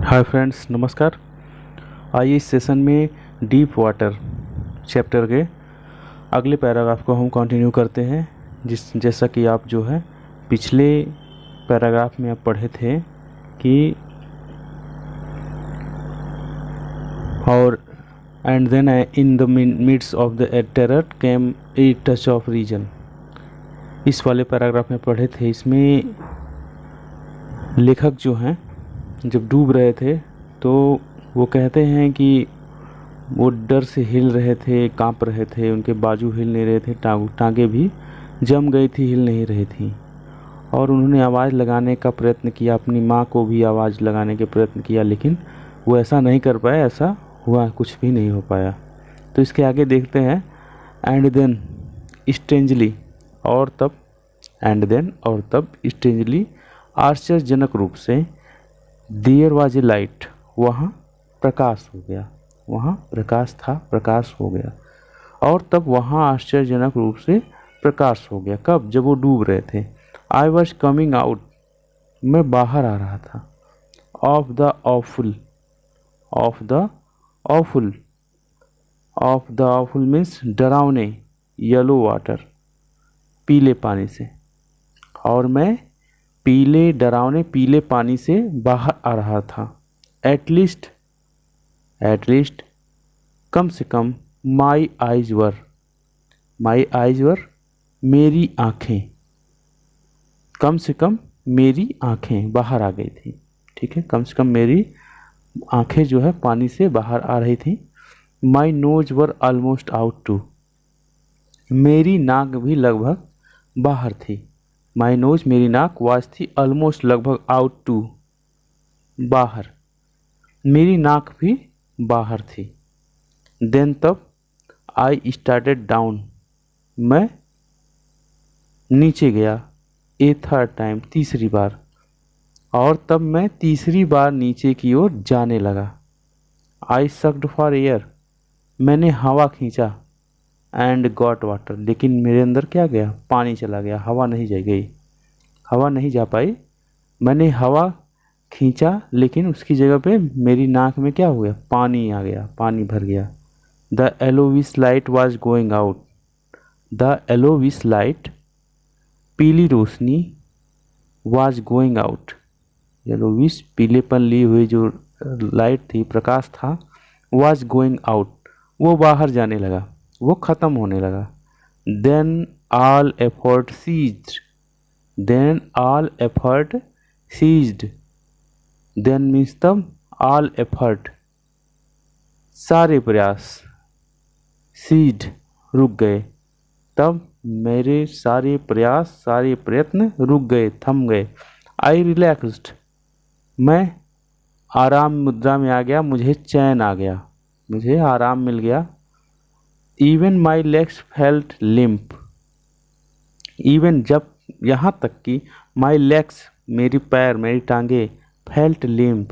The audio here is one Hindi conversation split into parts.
हाय फ्रेंड्स, नमस्कार। आइए इस सेशन में डीप वाटर चैप्टर के अगले पैराग्राफ को हम कंटिन्यू करते हैं। जैसा कि आप जो है पिछले पैराग्राफ में आप पढ़े थे कि और and then in the midst of the terror came a touch of reason. इस वाले पैराग्राफ में पढ़े थे। इसमें लेखक जो हैं जब डूब रहे थे तो वो कहते हैं कि वो डर से हिल रहे थे, कांप रहे थे, उनके बाजू हिल नहीं रहे थे, टांगे भी जम गई थी, हिल नहीं रही थी। और उन्होंने आवाज़ लगाने का प्रयत्न किया, अपनी माँ को भी आवाज़ लगाने के प्रयत्न किया, लेकिन वो ऐसा नहीं कर पाए, ऐसा हुआ कुछ भी नहीं हो पाया। तो इसके आगे देखते हैं एंड देन स्ट्रेंजली, और तब एंड देन और तब स्ट्रेंजली आश्चर्यजनक रूप से देयर वाज ए लाइट, वहाँ प्रकाश हो गया, वहाँ प्रकाश था, प्रकाश हो गया। और तब वहाँ आश्चर्यजनक रूप से प्रकाश हो गया। कब? जब वो डूब रहे थे। आई वॉज कमिंग आउट, मैं बाहर आ रहा था। Of the awful, of the awful, of the awful means डरावने, येलो वाटर, पीले पानी से। और मैं पीले डरावने पीले पानी से बाहर आ रहा था। एटलीस्ट कम से कम माई आइज वर, मेरी आँखें, कम से कम मेरी आँखें बाहर आ गई थी। ठीक है, कम से कम मेरी आँखें जो है पानी से बाहर आ रही थी। My nose were almost out too, मेरी नाक भी लगभग बाहर थी। माई नोज, मेरी नाक, वाज थी, ऑलमोस्ट लगभग, आउट टू बाहर, मेरी नाक भी बाहर थी। देन तब आई स्टार्टेड डाउन, मैं नीचे गया। ए थर्ड टाइम, तीसरी बार। और तब मैं तीसरी बार नीचे की ओर जाने लगा। आई सक्ड फॉर एयर, मैंने हवा खींचा। एंड गॉट वाटर, लेकिन मेरे अंदर क्या गया? पानी चला गया, हवा नहीं जा गई, हवा नहीं जा पाई। मैंने हवा खींचा लेकिन उसकी जगह पे मेरी नाक में क्या हो गया? पानी आ गया, पानी भर गया। The yellowish light was going out, the yellowish light, पीली रोशनी, वॉज गोइंग आउट, एलोविस पीलेपन ली हुई जो लाइट थी, प्रकाश था, वॉज गोइंग आउट, वो बाहर जाने लगा, वो ख़त्म होने लगा। Then all effort ceased, then all effort ceased, then means तब, ऑल एफर्ट सारे प्रयास, सीज्ड रुक गए, तब मेरे सारे प्रयास, सारे प्रयत्न रुक गए, थम गए। आई रिलैक्स्ड, मैं आराम मुद्रा में आ गया, मुझे चैन आ गया, मुझे आराम मिल गया। Even my legs felt limp, even जब, यहाँ तक कि माई लेग्स, मेरी पैर, मेरी टांगे, फेल्ट लिम्प,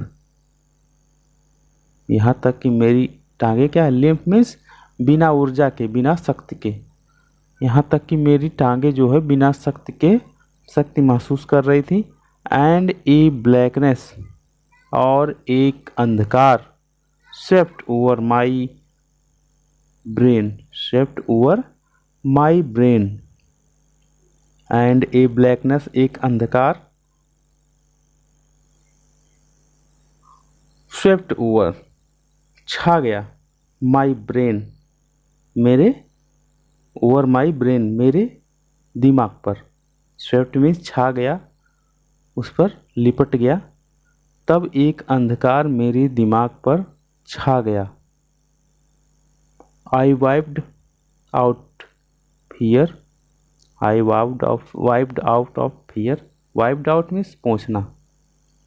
यहाँ तक कि मेरी टांगे क्या है? लिम्प मीन्स बिना ऊर्जा के, बिना शक्ति के। यहाँ तक कि मेरी टांगे जो है बिना शक्ति के, शक्ति महसूस कर रही थी। एंड ए ब्लैकनेस, और एक अंधकार, swept over my brain, swept over my brain. And A blackness, एक अंधकार, स्वेप्ट ओवर, छा गया, माई ब्रेन, मेरे, ओवर माई ब्रेन, मेरे दिमाग पर। स्वेप्ट मीन्स छा गया, उस पर लिपट गया। तब एक अंधकार मेरे दिमाग पर छा गया। I wiped out fear, I wiped out of fear, wiped out means पोंछना,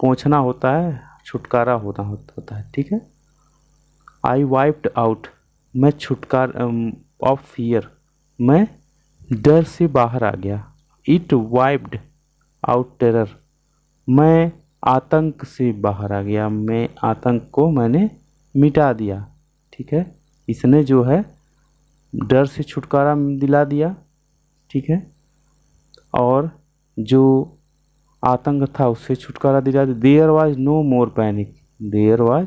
पोंछना होता है, छुटकारा होता है। ठीक है, आई वाइप्ड आउट, मैं छुटकारा, ऑफ फियर, मैं डर से बाहर आ गया। इट वाइप्ड आउट टेरर, मैं आतंक से बाहर आ गया, मैं आतंक को मैंने मिटा दिया। ठीक है, इसने जो है डर से छुटकारा दिला दिया। ठीक है, और जो आतंक था उससे छुटकारा दिला दिया। There was no more panic, there was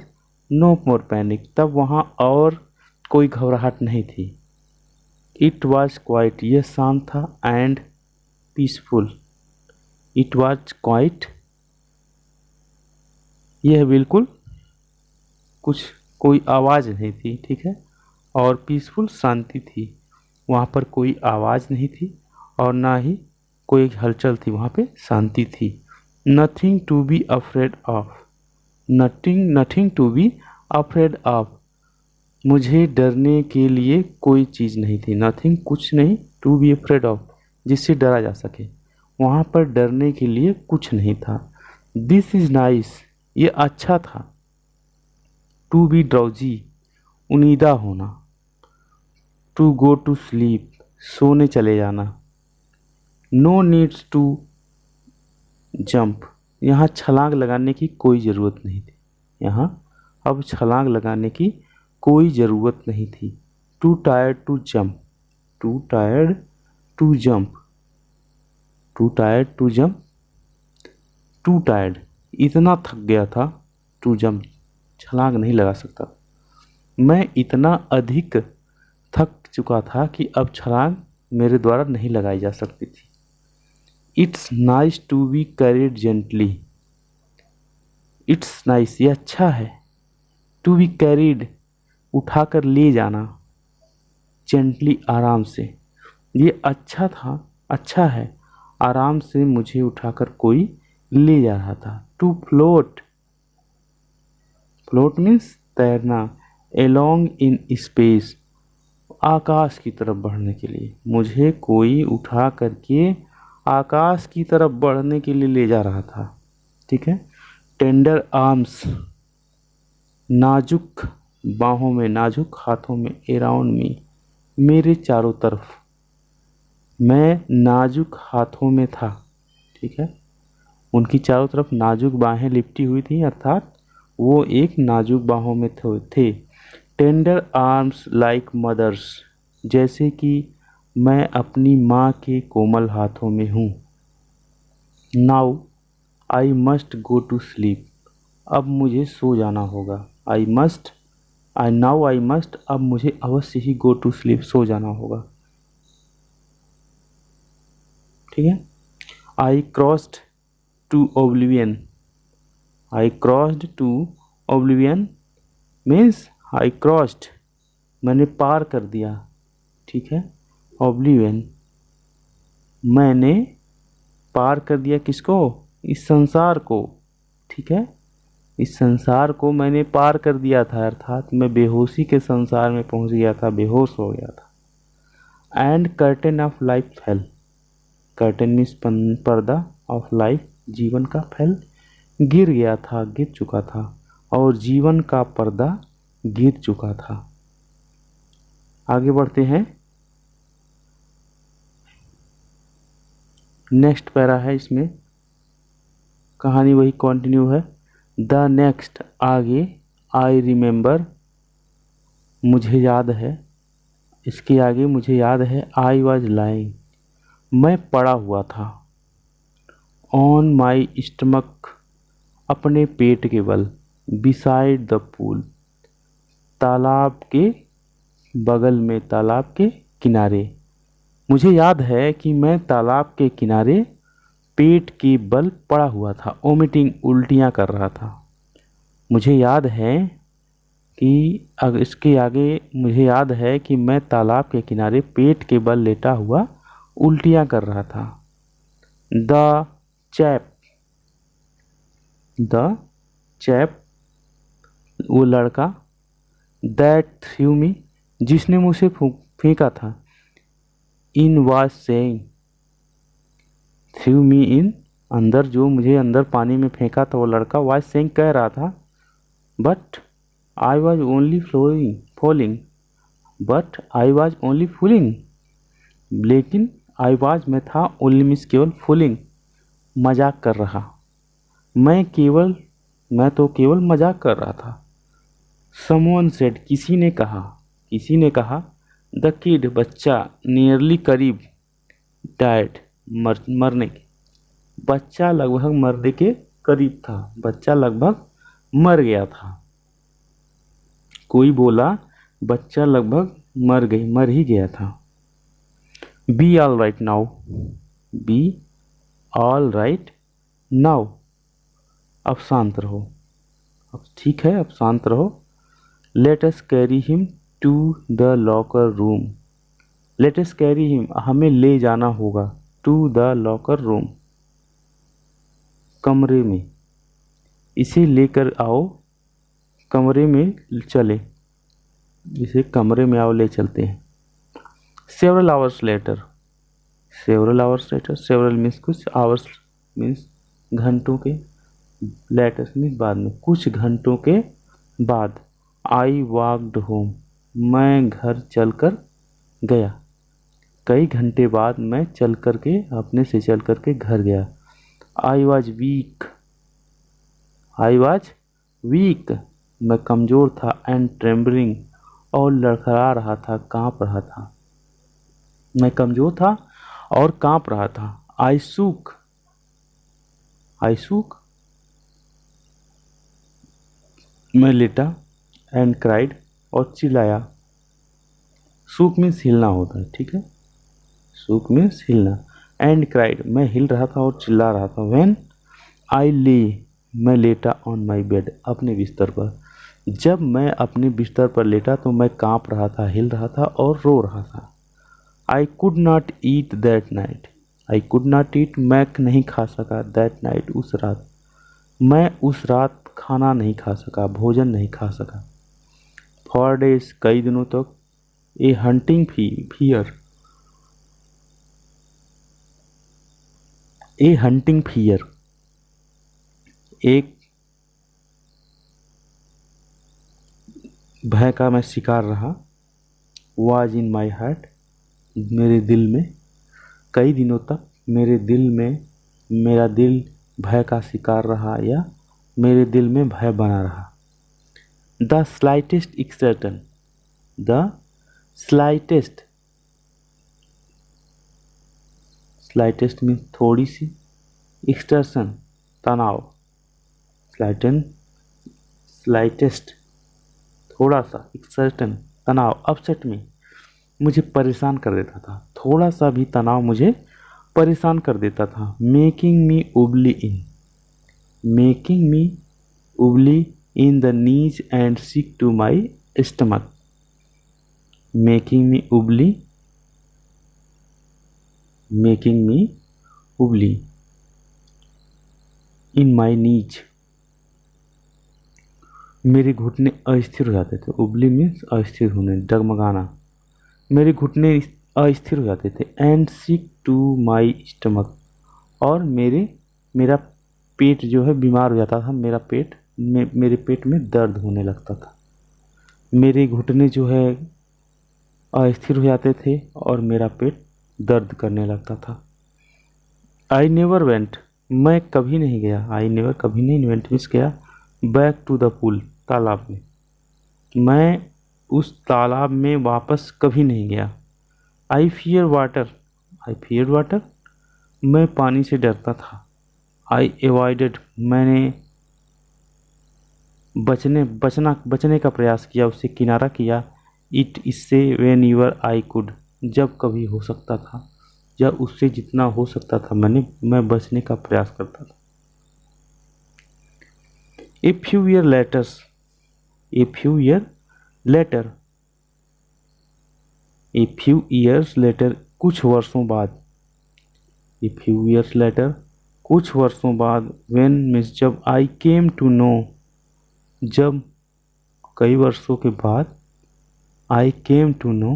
no more panic, तब वहाँ और कोई घबराहट नहीं थी। इट वॉज क्वाइट, यह शांत था, and peaceful, it was quite, यह बिल्कुल कुछ कोई आवाज़ नहीं थी, ठीक है, और पीसफुल, शांति थी, वहाँ पर कोई आवाज़ नहीं थी और ना ही कोई हलचल थी, वहाँ पे शांति थी। Nothing to be afraid of, nothing to be afraid of, मुझे डरने के लिए कोई चीज़ नहीं थी। नथिंग, कुछ नहीं, टू बी अफ्रेड ऑफ, जिससे डरा जा सके, वहाँ पर डरने के लिए कुछ नहीं था। दिस इज़ नाइस, ये अच्छा था। टू बी ड्राउजी, उनीदा होना। टू गो टू स्लीप, सोने चले जाना। नो नीड्स टू जंप, यहाँ छलांग लगाने की कोई ज़रूरत नहीं थी, यहाँ अब छलांग लगाने की कोई ज़रूरत नहीं थी। Too tired to jump, too tired to jump, too tired to jump, too tired, इतना थक गया था, टू जंप, छलांग नहीं लगा सकता। मैं इतना अधिक थक चुका था कि अब छलांग मेरे द्वारा नहीं लगाई जा सकती थी। It's nice to be carried gently, it's nice, ये अच्छा है, टू बी कैरिड, उठाकर ले जाना, जेंटली, आराम से, ये अच्छा था, अच्छा है, आराम से मुझे उठाकर कोई ले जा रहा था। टू फ्लोट, फ्लोट मीन्स तैरना, एलोंग इन स्पेस, आकाश की तरफ बढ़ने के लिए, मुझे कोई उठा करके आकाश की तरफ बढ़ने के लिए ले जा रहा था, ठीक है। टेंडर आर्म्स, नाजुक बाहों में, नाजुक हाथों में, अराउंड मी, मेरे चारों तरफ, मैं नाजुक हाथों में था, ठीक है, उनकी चारों तरफ नाजुक बाहें लिपटी हुई थी, अर्थात वो एक नाजुक बाहों में थे। टेंडर आर्म्स लाइक मदर्स, जैसे कि मैं अपनी माँ के कोमल हाथों में हूँ। Now I must go to sleep, अब मुझे सो जाना होगा। I must, now I must, अब मुझे अवश्य ही गो टू स्लीप, सो जाना होगा, ठीक है। I crossed to oblivion, I crossed to oblivion means I crossed, मैंने पार कर दिया, ठीक है, ओब्लिवियन, मैंने पार कर दिया किसको, इस संसार को, ठीक है, इस संसार को मैंने पार कर दिया था, अर्थात मैं बेहोशी के संसार में पहुंच गया था, बेहोश हो गया था। And curtain of life fail, curtain means पर्दा, ऑफ लाइफ, जीवन का, फेल, गिर गया था, गिर चुका था, और जीवन का पर्दा गिर चुका था। आगे बढ़ते हैं, नेक्स्ट पैरा है, इसमें कहानी वही कंटिन्यू है। द नेक्स्ट, आगे, आई रिमेंबर, मुझे याद है, इसके आगे मुझे याद है, आई वॉज लाइंग, मैं पड़ा हुआ था, ऑन माई स्टमक, अपने पेट के बल, बिसाइड द पूल, तालाब के बगल में, तालाब के किनारे, मुझे याद है कि मैं तालाब के किनारे पेट के बल पड़ा हुआ था, वोमिटिंग, उल्टियाँ कर रहा था। मुझे याद है कि इसके आगे मुझे याद है कि मैं तालाब के किनारे पेट के बल लेटा हुआ उल्टियाँ कर रहा था। द चैप, वो लड़का, दैट थ्रू मी, जिसने मुझे फेंका था, इन वाज सेइंग, थ्रू मी इन, अंदर, जो मुझे अंदर पानी में फेंका था वो लड़का, वाज सेइंग, कह रहा था, but I was only falling, but I was only fooling, लेकिन आई वॉज, मैं था, ओनली मीन्स केवल, फूलिंग, मजाक कर रहा, मैं तो केवल मजाक कर रहा था। समवन सेड, किसी ने कहा, द किड, बच्चा, नियरली, करीब, डाइड, मरने के, बच्चा लगभग मरने के करीब था, बच्चा लगभग मर गया था। कोई बोला बच्चा लगभग मर ही गया था। Be all right now, be all right now, अब शांत रहो, अब ठीक है, अब शांत रहो। Let us carry him to the locker room, let us carry him, हमें ले जाना होगा, टू द लॉकर रूम, कमरे में, इसे लेकर आओ, कमरे में चले, इसे कमरे में आओ, ले चलते हैं। Several hours later, several hours later, several means कुछ, आवर्स मीन्स घंटों के, लेटर्स मीन्स बाद में, कुछ घंटों के बाद। आई वॉकड होम, मैं घर चलकर गया, कई घंटे बाद मैं चल कर के, अपने से चल कर के घर गया। I was weak, I was weak, मैं कमज़ोर था, एंड ट्रेम्बलिंग, और लड़खड़ा रहा था, काँप रहा था, मैं कमज़ोर था और काँप रहा था। आई सूक, आई सूक, मैं लेटा, एंड क्राइड, और चिल्लाया। सूक मीन्स हिलना होता है, ठीक है, सूक मीन्स हिलना। एंड क्राइड, मैं हिल रहा था और चिल्ला रहा था। व्हेन आई ले, मैं लेटा, ऑन माई बेड, अपने बिस्तर पर, जब मैं अपने बिस्तर पर लेटा तो मैं काँप रहा था, हिल रहा था और रो रहा था। I could not eat that night, I could not eat, मैं नहीं खा सका, दैट नाइट, उस रात, मैं उस रात खाना नहीं खा सका, भोजन नहीं खा सका। फॉर डेज, कई दिनों तक। ए हंटिंग फियर, ए हंटिंग फियर, एक भय का मैं शिकार रहा। वाज इन माई हार्ट, मेरे दिल में, कई दिनों तक मेरे दिल में, मेरा दिल भय का शिकार रहा, या मेरे दिल में भय बना रहा। The slightest exertion, the slightest, slightest means थोड़ी सी, एक्सटर्सन तनाव, स्लाइटन, स्लाइटेस्ट थोड़ा सा, एक्सर्टन तनाव, अपसेट में, मुझे परेशान कर देता था, थोड़ा सा भी तनाव मुझे परेशान कर देता था। Making me wobbly in, making me wobbly in the knees and sick to my stomach, making me wobbly, making me wobbly इन माई नीज, मेरे घुटने अस्थिर हो जाते थे। उबली मीन्स अस्थिर होने, डगमगाना, मेरे घुटने अस्थिर हो जाते थे। And sick to my stomach, और मेरा पेट जो है बीमार हो जाता था, मेरा पेट मेरे पेट में दर्द होने लगता था, मेरे घुटने जो है अस्थिर हो जाते थे और मेरा पेट दर्द करने लगता था। आई नेवर वेंट, मैं कभी नहीं गया, आई नेवर कभी नहीं, वेंट मीन्स गया, बैक टू द पूल, तालाब में, मैं उस तालाब में वापस कभी नहीं गया। I fear water, I fear water, मैं पानी से डरता था। आई एवॉइडेड, मैंने बचने का प्रयास किया, उससे किनारा किया। इट, इससे, वेन यूर आई कुड, जब कभी हो सकता था, या उससे जितना हो सकता था मैं बचने का प्रयास करता था। A few year letters, a few year later, a few years later, कुछ वर्षों बाद, ए फ्यू ईयर्स लेटर, कुछ वर्षों बाद। व्हेन मीन्स जब, आई केम टू नो, जब, कई वर्षों के बाद। आई केम टू नो,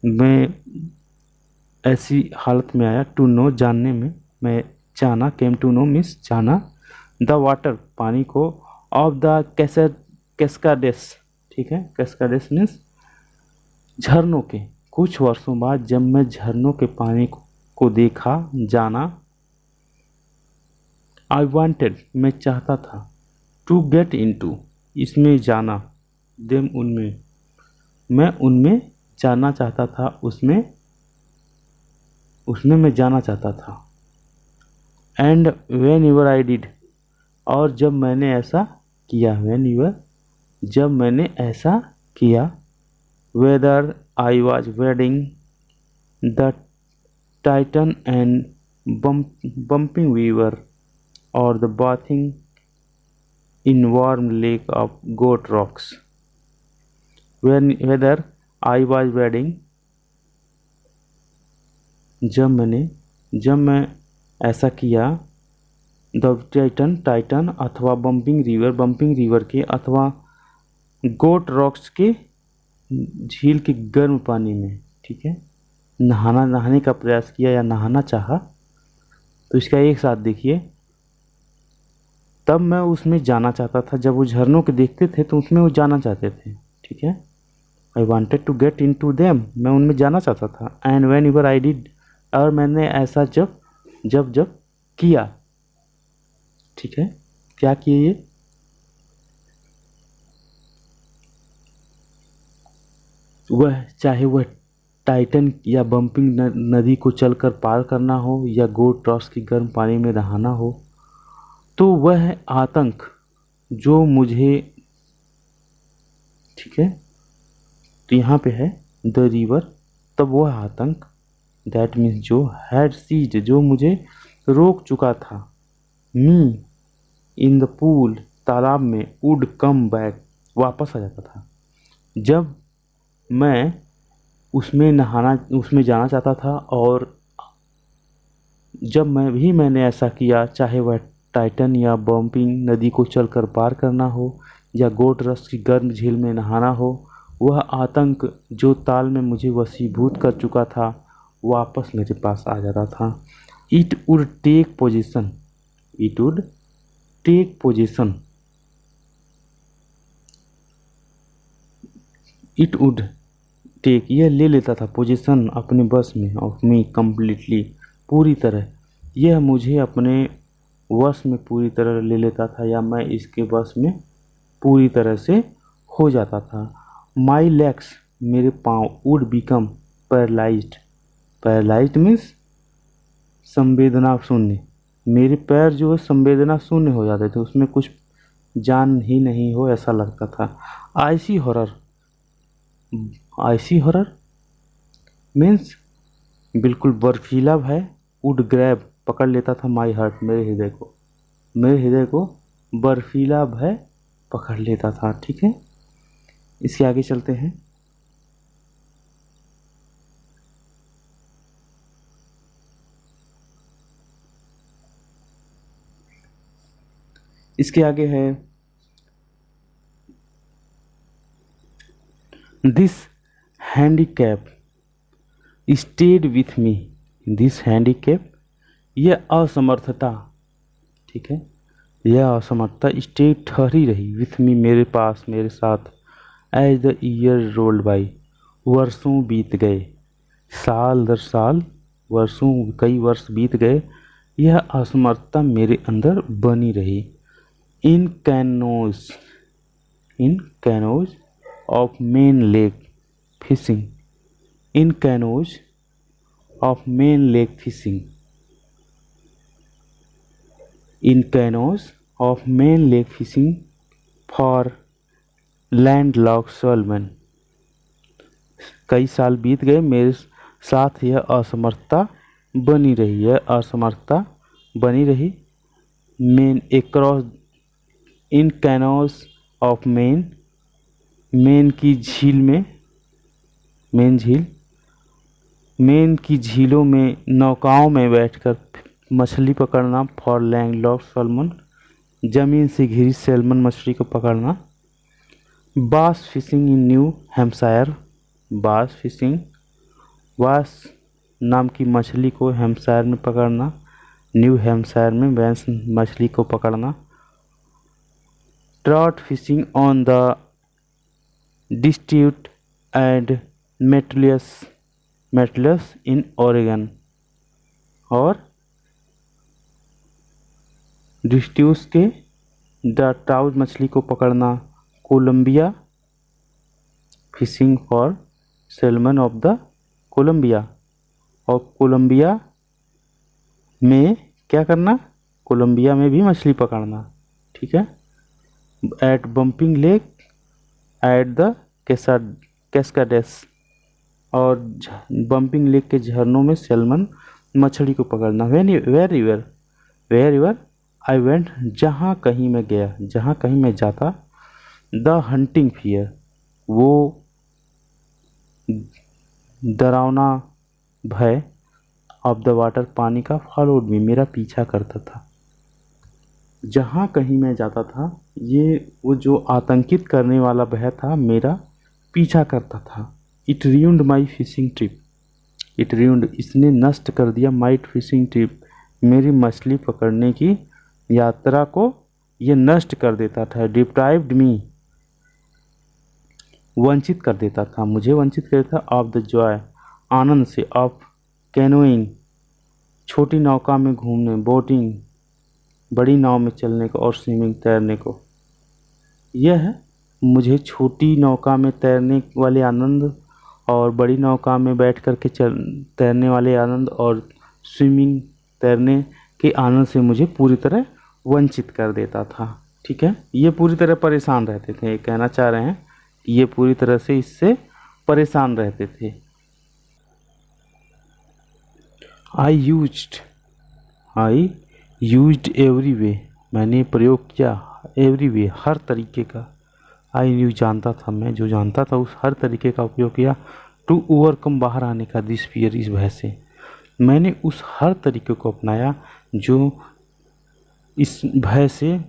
मैं ऐसी हालत में आया, टू नो जानने में, मैं जाना, केम टू नो मीन्स जाना। द वाटर, पानी को, ऑफ द कैस्काडेस, ठीक है, कैस्काडेस मीन्स झरनों के, कुछ वर्षों बाद जब मैं झरनों के पानी को देखा, जाना। आई वांटेड, मैं चाहता था। टू गेट इनटू, इसमें जाना। देम, उनमें, मैं उनमें जाना चाहता था, उसमें मैं जाना चाहता था। And when ever I did, और जब मैंने ऐसा किया, व्हेन यू आर, जब मैंने ऐसा किया, whether I was wading the Tieton and Bumping river और the bathing in warm lake of Goat Rocks, whether I was wading, जब मैं ऐसा किया, द टाइटन अथवा बम्पिंग रिवर के अथवा गोट रॉक्स के झील के गर्म पानी में, ठीक है, नहाने का प्रयास किया या नहाना चाहा। तो इसका एक साथ देखिए, तब मैं उसमें जाना चाहता था, जब वो झरनों के देखते थे तो उसमें वो जाना चाहते थे, ठीक है, I wanted to get in to them, मैं उनमें जाना चाहता था। And whenever I did, और मैंने ऐसा जब किया, ठीक है, क्या किए ये, वह चाहे वह टाइटन या बम्पिंग नदी को चलकर पार करना हो या गोट रॉक्स की गर्म पानी में नहाना हो, तो वह आतंक जो मुझे, ठीक है, तो यहाँ पे है द रिवर, तब वह आतंक, दैट मीन्स जो हैड सीज्ड, जो मुझे रोक चुका था, मी इन द पूल, तालाब में, वुड कम बैक, वापस आ जाता था। जब मैं उसमें जाना चाहता था, और जब मैंने ऐसा किया, चाहे वह टाइटन या बम्पिंग नदी को चलकर पार करना हो या गोट रॉक्स की गर्म झील में नहाना हो, वह आतंक जो ताल में मुझे वशीभूत कर चुका था वापस मेरे पास आ जाता था। It would take position, it would take position, it would take, यह ले लेता था, पोजीशन अपने बस में, ऑफ मी कम्प्लीटली, पूरी तरह, यह मुझे अपने वश में पूरी तरह ले लेता था, या मैं इसके वश में पूरी तरह से हो जाता था। माई लेग्स, मेरे पाँव, would become paralysed, paralysed means संवेदना शून्य, मेरे पैर जो है संवेदना शून्य हो जाते थे, उसमें कुछ जान ही नहीं हो ऐसा लगता था। आइसी हॉरर, आइसी हॉरर मीन्स बिल्कुल बर्फीला भय, वुड ग्रैब, पकड़ लेता था, माई हार्ट, मेरे हृदय को बर्फीला भय पकड़ लेता था, ठीक है। इसके आगे चलते हैं। इसके आगे है, this handicap stayed with me, this handicap, यह असमर्थता, ठीक है, यह असमर्थता स्टेड ठहरी रही, विथ मी, मेरे पास, मेरे साथ, as the year rolled by, वर्षों बीत गए, साल दर साल, वर्षों, कई वर्ष बीत गए, यह असमर्थता मेरे अंदर बनी रही। In canoes of Maine lake fishing, in canoes of Maine lake fishing, in canoes of Maine lake fishing for landlocked salmon, कई साल बीत गए, मेरे साथ यह असमर्थता बनी रही, यह असमर्थता बनी रही। Maine across, in canoes of Maine, Maine की झील में, मेन झील, मेन की झीलों में नौकाओं में बैठकर मछली पकड़ना, फॉर लैंडलॉक्ड सैल्मन, जमीन से घिरी सैल्मन मछली को पकड़ना। बास फिशिंग इन न्यू हैम्पशायर, बास फिशिंग, बास नाम की मछली को हैम्पशायर में पकड़ना, न्यू हैम्पशायर में बैंस मछली को पकड़ना। Trout fishing on the Deschutes and Metolius in Oregon, और डिस्ट्यूस के द ट्राउट मछली को पकड़ना, Columbia fishing for salmon of the Columbia, और कोलंबिया में क्या करना, कोलंबिया में भी मछली पकड़ना, ठीक है। At Bumping Lake at the Cascades, और बम्पिंग लेक के झरनों में सैल्मन मछली को पकड़ना। वेर एवर आई वेंट, जहाँ कहीं मैं गया, जहाँ कहीं मैं जाता। द हंटिंग फियर, वो डरावना भय। ऑफ द वाटर, पानी का। फॉलोड मी, मेरा पीछा करता था। जहाँ कहीं मैं जाता था, ये वो जो आतंकित करने वाला भय था मेरा पीछा करता था। It ruined my fishing trip, it ruined, इसने नष्ट कर दिया, माई फिशिंग ट्रिप, मेरी मछली पकड़ने की यात्रा को ये नष्ट कर देता था। डिप्राइव्ड मी, वंचित कर देता था, मुझे वंचित कर देता। ऑफ द जॉय, आनंद से। ऑफ कैनोइंग, छोटी नौका में घूमने। बोटिंग, बड़ी नाव में चलने को। और स्विमिंग, तैरने को। यह है मुझे छोटी नौका में तैरने वाले आनंद और बड़ी नौका में बैठ कर के तैरने वाले आनंद और स्विमिंग, तैरने के आनंद से मुझे पूरी तरह वंचित कर देता था। ठीक है, ये पूरी तरह परेशान रहते थे, ये कहना चाह रहे हैं कि ये पूरी तरह से इससे परेशान रहते थे। आई यूज्ड एवरी वे, मैंने प्रयोग किया। एवरी वे, हर तरीके का। आई न्यू, जानता था मैं, जो जानता था उस हर तरीके का उपयोग किया। टू ओवरकम, बाहर आने का। दिस फियर, इस भय से। मैंने उस हर तरीके को अपनाया जो इस भय से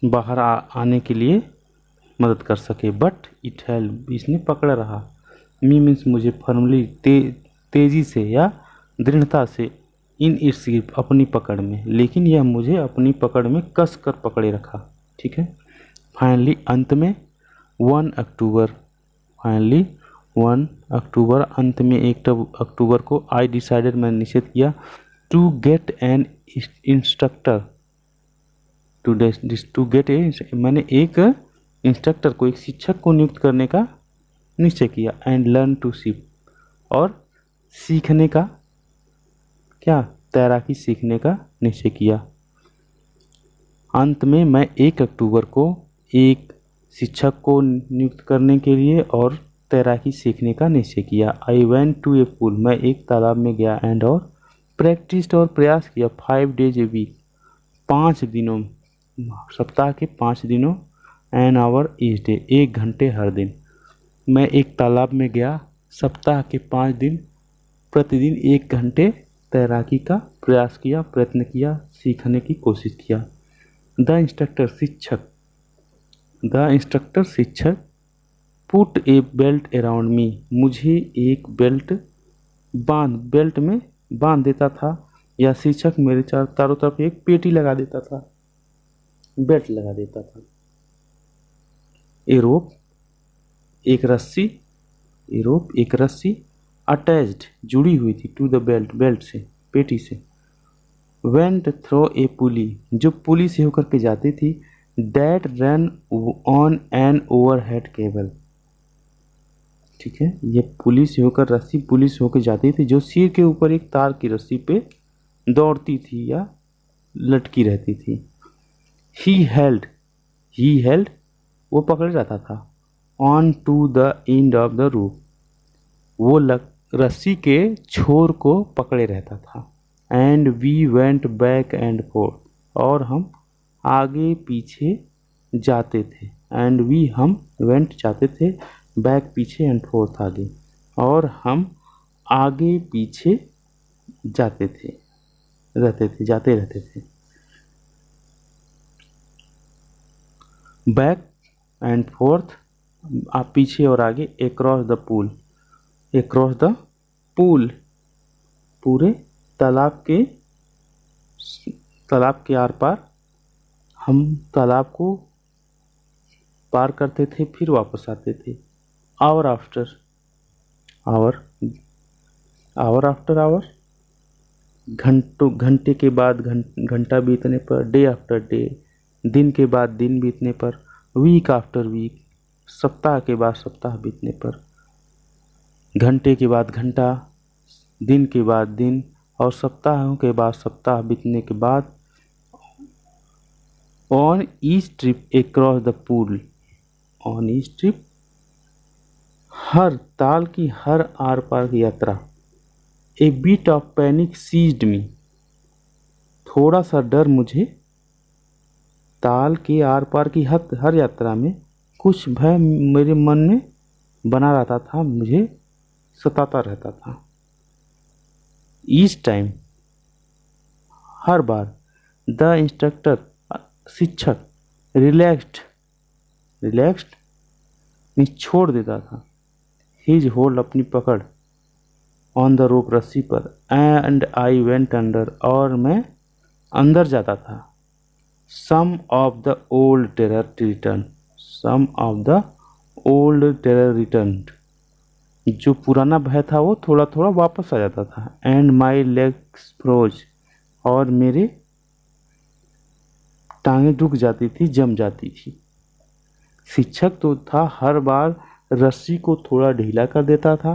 बाहर आने के लिए मदद कर सके। बट इट हेल्प, इसने पकड़ रहा। मी मीन्स, मुझे। फर्मली, तेजी से या दृढ़ता से। इन इट्स ग्रिप, अपनी पकड़ में। लेकिन यह मुझे अपनी पकड़ में कस कर पकड़े रखा। ठीक है। फाइनली, अंत में। 1 अक्टूबर, फाइनली 1 अक्टूबर, अंत में 1 अक्टूबर को। आई डिसाइडेड, मैंने निश्चित किया। To get an instructor, to get a, मैंने एक इंस्ट्रक्टर को, एक शिक्षक को नियुक्त करने का निश्चय किया। एंड लर्न टू स्विम, और सीखने का, क्या, तैराकी सीखने का निश्चय किया। अंत में मैं 1 अक्टूबर को एक शिक्षक को नियुक्त करने के लिए और तैराकी सीखने का निश्चय किया। I went to a pool, मैं एक तालाब में गया। एंड, और प्रैक्टिस्ड, और प्रयास किया। 5 days ए वीक, 5 दिनों, सप्ताह के 5 दिनों। एन आवर ईच डे, 1 घंटे हर दिन। मैं एक तालाब में गया, सप्ताह के 5 दिन, प्रतिदिन 1 घंटे तैराकी का प्रयास किया, प्रयत्न किया, सीखने की कोशिश किया। द इंस्ट्रक्टर, शिक्षक। द इंस्ट्रक्टर, शिक्षक। पुट ए बेल्ट अराउंड मी, मुझे एक बेल्ट में बांध देता था, या शिक्षक मेरे चारों तरफ एक पेटी लगा देता था, बेल्ट लगा देता था। ए रोप, एक रस्सी। ए रोप, एक रस्सी। अटैच्ड, जुड़ी हुई थी। टू द बेल्ट, बेल्ट से, पेटी से। वेंट थ्रो ए पुली, जो पुली से होकर के जाती थी। That run on an overhead cable, ठीक है, ये पुली से होकर, रस्सी पुली से होकर जाती थी, जो सिर के ऊपर एक तार की रस्सी पे दौड़ती थी या लटकी रहती थी। ही हेल्ड, वो पकड़े रहता था। On to the end of the rope, वो रस्सी के छोर को पकड़े रहता था। And we went back and forth, और हम आगे पीछे जाते थे। एंड वी, हम, वेंट जाते थे, बैक पीछे, एंड फोर्थ आगे, और हम आगे पीछे जाते रहते थे। बैक एंड फोर्थ, आप पीछे और आगे। अक्रॉस द पूल, पूरे तालाब के आर पार, हम तालाब को पार करते थे, फिर वापस आते थे। आवर आफ्टर आवर, घंटे के बाद घंटा बीतने पर। डे आफ्टर डे, दिन के बाद दिन बीतने पर। वीक आफ्टर वीक, सप्ताह के बाद सप्ताह बीतने पर। घंटे के बाद घंटा, दिन के बाद दिन, और सप्ताहों के बाद सप्ताह बीतने के बाद। On each trip across the pool, on each trip, हर ताल की हर आर पार की यात्रा, a beat of panic seized me, थोड़ा सा डर मुझे, ताल के आर पार की हर यात्रा में कुछ भय मेरे मन में बना रहता था, मुझे सताता रहता था। Each time, her bar, the instructor, शिक्षक, रिलैक्स्ड में छोड़ देता था, हिज होल्ड, अपनी पकड़, ऑन द रोप, रस्सी पर, एंड आई वेंट अंडर, और मैं अंदर जाता था। Some of the old terror return, some of the old terror return, जो पुराना भय था वो थोड़ा थोड़ा वापस आ जाता था। एंड माई लेग्स फ्रोज, और मेरे टांगें रुक जाती थी, जम जाती थी। शिक्षक तो था, हर बार रस्सी को थोड़ा ढीला कर देता था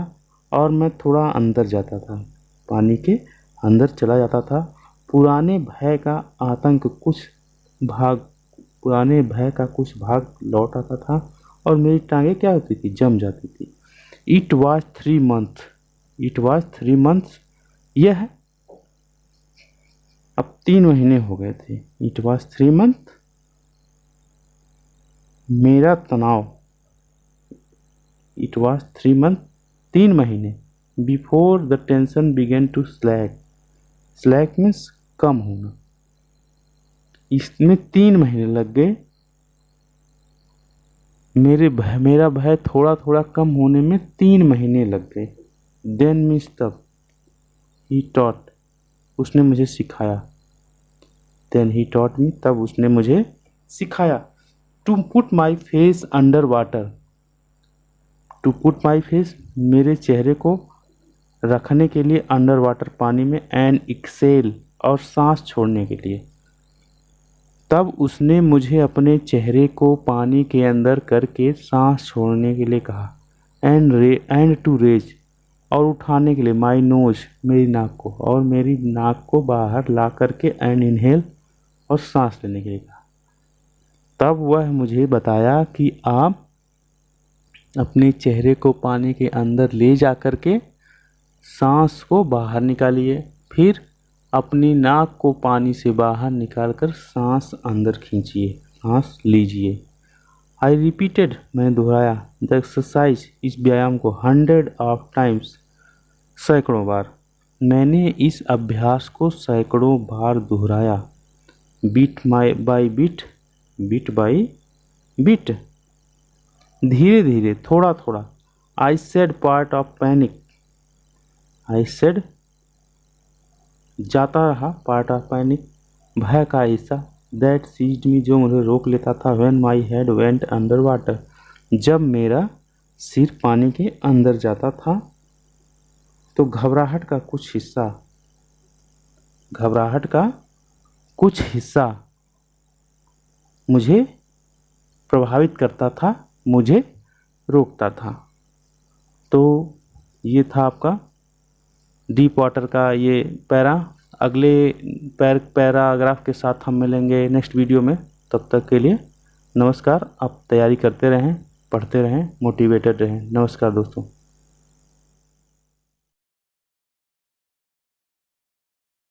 और मैं थोड़ा अंदर जाता था, पानी के अंदर चला जाता था। पुराने भय का कुछ भाग लौट आता था और मेरी टांगें क्या होती थी, जम जाती थी। इट वॉज 3 months, यह अब 3 महीने हो गए थे। इट वॉज 3 months, मेरा तनाव, इट वॉज 3 months, 3 महीने, before the tension began to slack means कम होना, इसमें 3 महीने लग गए। मेरा भय थोड़ा थोड़ा कम होने में 3 महीने लग गए। देन मीन्स तब, ही टॉट, उसने मुझे सिखाया, देन ही टॉट मी, तब उसने मुझे सिखाया। To put my face under water, to put my face, मेरे चेहरे को रखने के लिए, अंडर वाटर, पानी में, एंड एक्सेल, और सांस छोड़ने के लिए। तब उसने मुझे अपने चेहरे को पानी के अंदर करके सांस छोड़ने के लिए कहा। एंड टू रेज, और उठाने के लिए, माई नोज, मेरी नाक को, और मेरी नाक को बाहर ला करके, एंड इनहेल, और सांस लेने के लिए कहा। तब वह मुझे बताया कि आप अपने चेहरे को पानी के अंदर ले जा करके सांस को बाहर निकालिए, फिर अपनी नाक को पानी से बाहर निकालकर सांस अंदर खींचिए, सांस लीजिए। आई रिपीटेड, मैंने दोहराया, द एक्सरसाइज, इस व्यायाम को, 100 times, सैकड़ों बार। मैंने इस अभ्यास को सैकड़ों बार दोहराया। बीट बाई बीट, धीरे धीरे, थोड़ा थोड़ा। I said part of panic, I said, जाता रहा, पार्ट ऑफ पैनिक, भय का हिस्सा, दैट सीज्ड मी, जो मुझे रोक लेता था, when my head went under water, जब मेरा सिर पानी के अंदर जाता था। तो घबराहट का कुछ हिस्सा मुझे प्रभावित करता था, मुझे रोकता था। तो ये था आपका डीप वाटर का ये पैरा। अगले पैराग्राफ के साथ हम मिलेंगे नेक्स्ट वीडियो में। तब तक के लिए नमस्कार। आप तैयारी करते रहें, पढ़ते रहें, मोटिवेटेड रहें। नमस्कार दोस्तों।